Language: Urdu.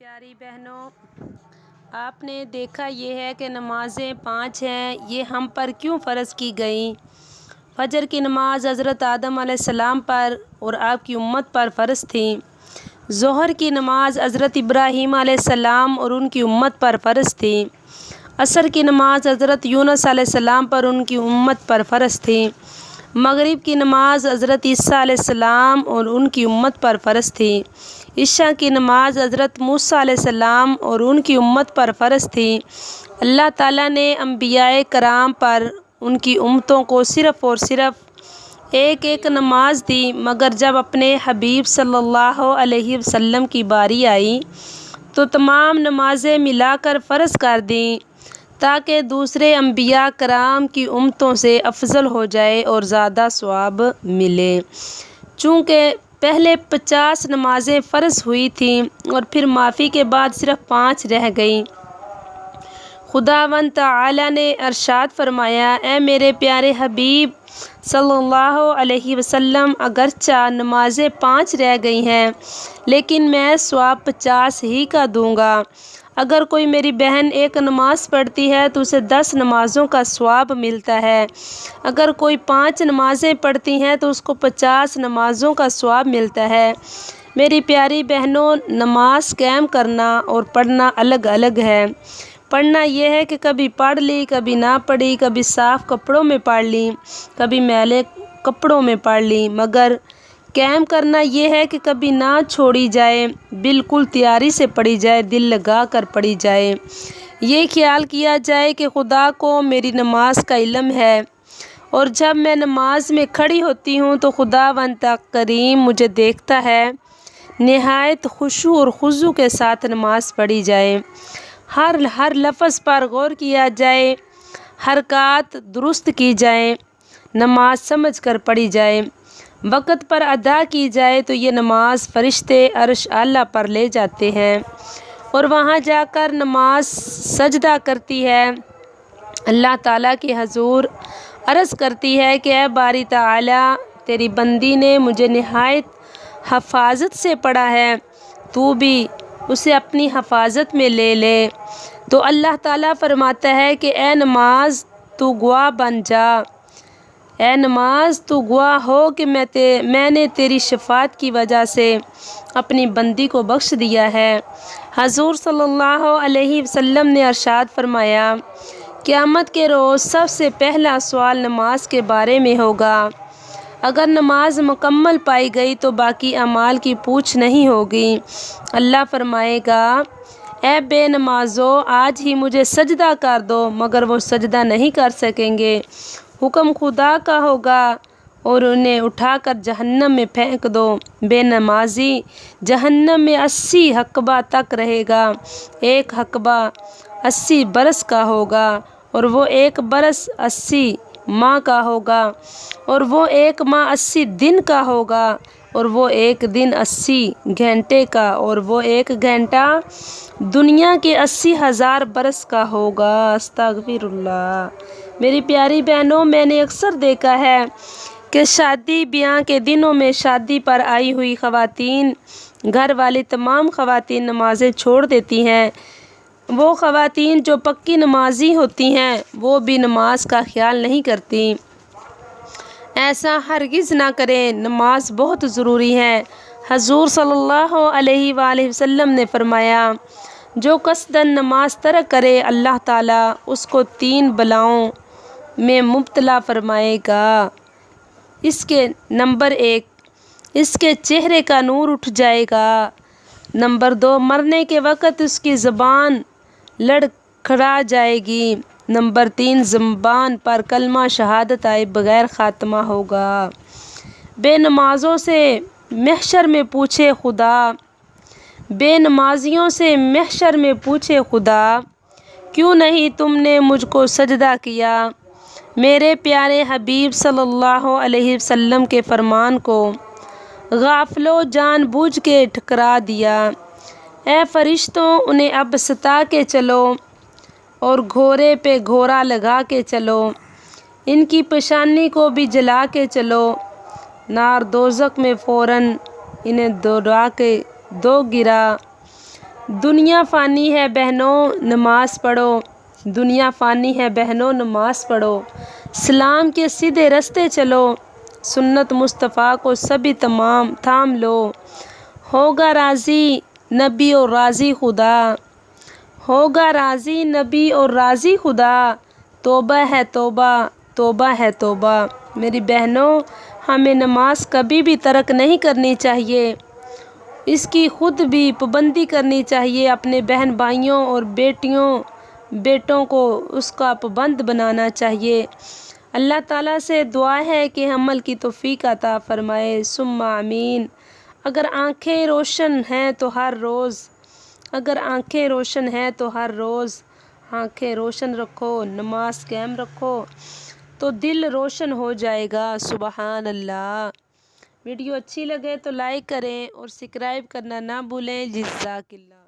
پیاری بہنوں، آپ نے دیکھا یہ ہے کہ نمازیں 5 ہیں، یہ ہم پر کیوں فرض کی گئیں؟ فجر کی نماز حضرت آدم علیہ السلام پر اور آپ کی امت پر فرض تھی۔ ظہر کی نماز حضرت ابراہیم علیہ السلام اور ان کی امت پر فرض تھی۔ عصر کی نماز حضرت یونس علیہ السلام پر ان کی امت پر فرض تھی۔ مغرب کی نماز حضرت عیسیٰ علیہ السلام اور ان کی امت پر فرض تھی۔ عشاء کی نماز حضرت موسیٰ علیہ السلام اور ان کی امت پر فرض تھی۔ اللہ تعالیٰ نے انبیاء کرام پر ان کی امتوں کو صرف اور صرف ایک نماز دی، مگر جب اپنے حبیب صلی اللہ علیہ وسلم کی باری آئی تو تمام نمازیں ملا کر فرض کر دیں تاکہ دوسرے انبیاء کرام کی امتوں سے افضل ہو جائے اور زیادہ ثواب ملے۔ چونکہ پہلے 50 نمازیں فرض ہوئی تھیں اور پھر معافی کے بعد صرف 5 رہ گئیں، خداوند تعالی نے ارشاد فرمایا: اے میرے پیارے حبیب صلی اللہ علیہ وسلم، اگرچہ نمازیں 5 رہ گئی ہیں لیکن میں ثواب 50 ہی کا دوں گا۔ اگر کوئی میری بہن ایک نماز پڑھتی ہے تو اسے 10 نمازوں کا ثواب ملتا ہے۔ اگر کوئی 5 نمازیں پڑھتی ہیں تو اس کو 50 نمازوں کا ثواب ملتا ہے۔ میری پیاری بہنوں، نماز قائم کرنا اور پڑھنا الگ الگ ہے۔ پڑھنا یہ ہے کہ کبھی پڑھ لی، کبھی نہ پڑھی، کبھی صاف کپڑوں میں پڑھ لی، کبھی میلے کپڑوں میں پڑھ لی، مگر قائم کرنا یہ ہے کہ کبھی نہ چھوڑی جائے، بالکل تیاری سے پڑھی جائے، دل لگا کر پڑھی جائے۔ یہ خیال کیا جائے کہ خدا کو میری نماز کا علم ہے اور جب میں نماز میں کھڑی ہوتی ہوں تو خداوند کریم مجھے دیکھتا ہے۔ نہایت خشوع اور خضوع کے ساتھ نماز پڑھی جائے، ہر لفظ پر غور کیا جائے، حرکات درست کی جائیں، نماز سمجھ کر پڑھی جائے، وقت پر ادا کی جائے تو یہ نماز فرشتے عرش اعلیٰ پر لے جاتے ہیں اور وہاں جا کر نماز سجدہ کرتی ہے، اللہ تعالیٰ کے حضور عرض کرتی ہے کہ اے باری تعالیٰ، تیری بندی نے مجھے نہایت حفاظت سے پڑھا ہے، تو بھی اسے اپنی حفاظت میں لے لے۔ تو اللہ تعالیٰ فرماتا ہے کہ اے نماز تو گواہ بن جا، اے نماز تو گواہ ہو کہ میں نے تیری شفاعت کی وجہ سے اپنی بندی کو بخش دیا ہے۔ حضور صلی اللہ علیہ وسلم نے ارشاد فرمایا: قیامت کے روز سب سے پہلا سوال نماز کے بارے میں ہوگا۔ اگر نماز مکمل پائی گئی تو باقی اعمال کی پوچھ نہیں ہوگی۔ اللہ فرمائے گا: اے بے نمازو، آج ہی مجھے سجدہ کر دو، مگر وہ سجدہ نہیں کر سکیں گے۔ حکم خدا کا ہوگا اور انہیں اٹھا کر جہنم میں پھینک دو۔ بے نمازی جہنم میں 80 حقبہ تک رہے گا۔ ایک حقبہ 80 برس کا ہوگا اور وہ ایک برس 80 ماہ کا ہوگا اور وہ ایک ماہ 80 دن کا ہوگا اور وہ ایک دن 80 گھنٹے کا اور وہ ایک گھنٹہ دنیا کے 80,000 برس کا ہوگا۔ استغفر اللہ۔ میری پیاری بہنوں، میں نے اکثر دیکھا ہے کہ شادی بیاہ کے دنوں میں شادی پر آئی ہوئی خواتین، گھر والی تمام خواتین نمازیں چھوڑ دیتی ہیں۔ وہ خواتین جو پکی نمازی ہوتی ہیں وہ بھی نماز کا خیال نہیں کرتی۔ ایسا ہرگز نہ کریں، نماز بہت ضروری ہے۔ حضور صلی اللہ علیہ وآلہ وسلم نے فرمایا: جو قصداً نماز ترک کرے اللہ تعالیٰ اس کو 3 بلاؤں میں مبتلا فرمائے گا۔ اس کے نمبر 1، اس کے چہرے کا نور اٹھ جائے گا۔ نمبر 2، مرنے کے وقت اس کی زبان لڑکھڑا جائے گی۔ نمبر 3، زبان پر کلمہ شہادت آئے بغیر خاتمہ ہوگا۔ بے نمازوں سے محشر میں پوچھے خدا، بے نمازیوں سے محشر میں پوچھے خدا، کیوں نہیں تم نے مجھ کو سجدہ کیا؟ میرے پیارے حبیب صلی اللہ علیہ وسلم کے فرمان کو غافلوں جان بوجھ کے ٹھکرا دیا۔ اے فرشتوں، انہیں اب ستا کے چلو اور گھوڑے پہ گھوڑا لگا کے چلو، ان کی پیشانی کو بھی جلا کے چلو، نار دوزخ میں فوراً انہیں دوڑا کے دو گرا۔ دنیا فانی ہے بہنوں نماز پڑھو، دنیا فانی ہے بہنوں نماز پڑھو، اسلام کے سیدھے رستے چلو، سنت مصطفیٰ کو سبھی تمام تھام لو، ہوگا راضی نبی اور راضی خدا، ہوگا راضی نبی اور راضی خدا، توبہ ہے توبہ، توبہ ہے توبہ۔ میری بہنوں، ہمیں نماز کبھی بھی ترک نہیں کرنی چاہیے، اس کی خود بھی پابندی کرنی چاہیے، اپنے بہن بھائیوں اور بیٹوں کو اس کا پابند بنانا چاہیے۔ اللہ تعالیٰ سے دعا ہے کہ عمل کی توفیق عطا فرمائے، ثم آمین۔ اگر آنکھیں روشن ہیں تو ہر روز، اگر آنکھیں روشن ہیں تو ہر روز آنکھیں روشن رکھو، نماز قائم رکھو تو دل روشن ہو جائے گا۔ سبحان اللہ۔ ویڈیو اچھی لگے تو لائک کریں اور سبسکرائب کرنا نہ بھولیں۔ جزاک اللہ۔